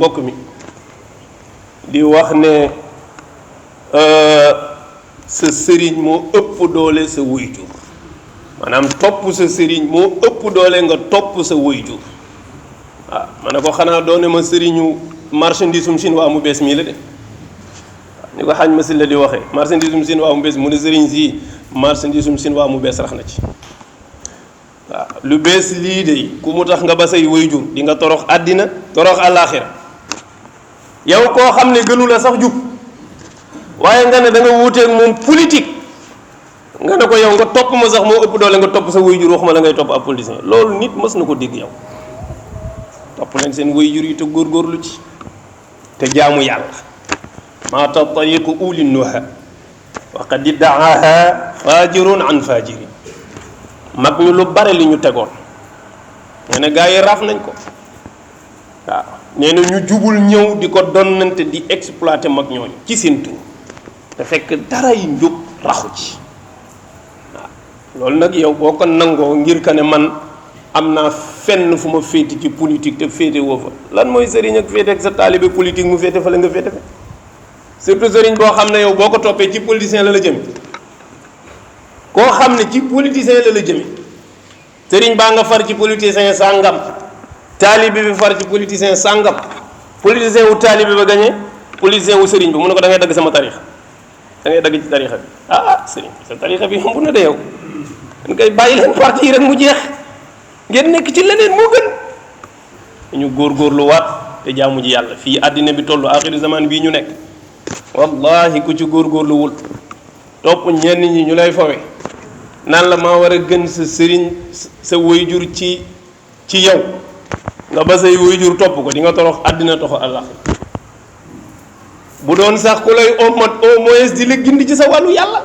mbokk mi di wax ne sa sëriñ moo ëpp doole sa waajur maanaam topp sa sëriñ moo ëpp doole nga topp sa waajur waaw ma ne ko xanaa doone ma sëriñu marchandisum chinois mu bees mii la de ni ko xaaj ma si la di waxee marchandisum chinois mu bees mu ne sëriñ si marchandisum chinois mu bees rax na ci waaw lu bees lii de ku mu tax nga ba say waajur di nga torox àddina torox àllaaxira yow koo xam ne gënu la sax jub waaye nga ne da nga wuuteeg moom politique nga ne ko yow nga topp ma sax moo ëpp doole nga topp sa waajur waxuma la ngay topp ab politicien loolu nit mës na ko dégg yow topp leen seen waajur yi te góorgóorlu ci te jaamu yàlla maa tatariqu uli nuha wa qad iddaaha fajirun an fajiri mag ñu lu bare li ñu tegoon nee na gaa yi raaf nañ ko waaw nee na ñu jubul ñëw di ko donnante di exploité mag ñooñu ci seen tur te fekk dara yi njub raxu ci waaw loolu nag yow boo ko nangoo ngir ka ne man am naa fenn fu ma féete ci politique te féete woo fa lan mooy sëriñ ak féete ak sa taalibe politique mu féete fa la nga féete fa surtout sëriñ boo xam ne yow boo ko toppee ci politicien la la jëme koo xam ne ci politicien la la jëme sëriñ baa nga far ci politicien sàngam taalibe bi far ci politicien sàngam politicien wu taalibe ba gañe politicien wu sëriñ bi mu ne ko da ngay dagg sama tarixa da ngay dagg ci tarixa bi sëriñ bi sa tarixa bi yomb na de yow dañ koy bàyyi leen parti yi rek mu jeex ngeen nekk ci leneen moo gën ñu góorgóorlu waat te jaamu ji yàlla fii àddina bi tollu aaxiru zaman bii ñu nekk wallahi ku ci góorgóorluwul topp ñenn ñi ñu lay fawe naan la maa war a gën sa sëriñ sa waajur ci yow nga ba say waajur topp ko di nga torox àddina toxo àllax bu doon sax ku lay omat au moins di la gindi ci sa wàllu yàlla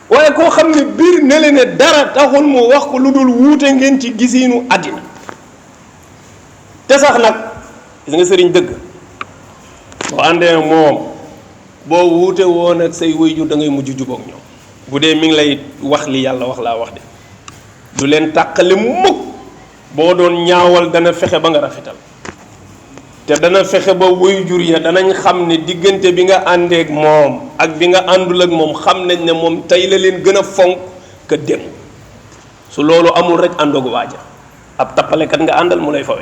waaye koo xam ne biir ne le ne dara taxul mu wax ko lu dul wuute ngeen ci gisiinu àddina te sax nag gis nga sëriñ dëgg boo àndee moom boo wuute woon ak say waajur da ngay mujj jubóog ñoom bu dee mi ngi lay wax li yàlla wax laa wax de du leen tàqale mukk boo doon ñaawal dana fexe ba nga rafetal te dana fexe ba waajur ya danañ xam ne diggante bi nga àndeek moom ak bi nga àndul ak moom xam nañ ne moom tey la leen gën a fonk ka dem su loolu amul rek àndoog waaja ab tappalekat nga àndal mu lay fawe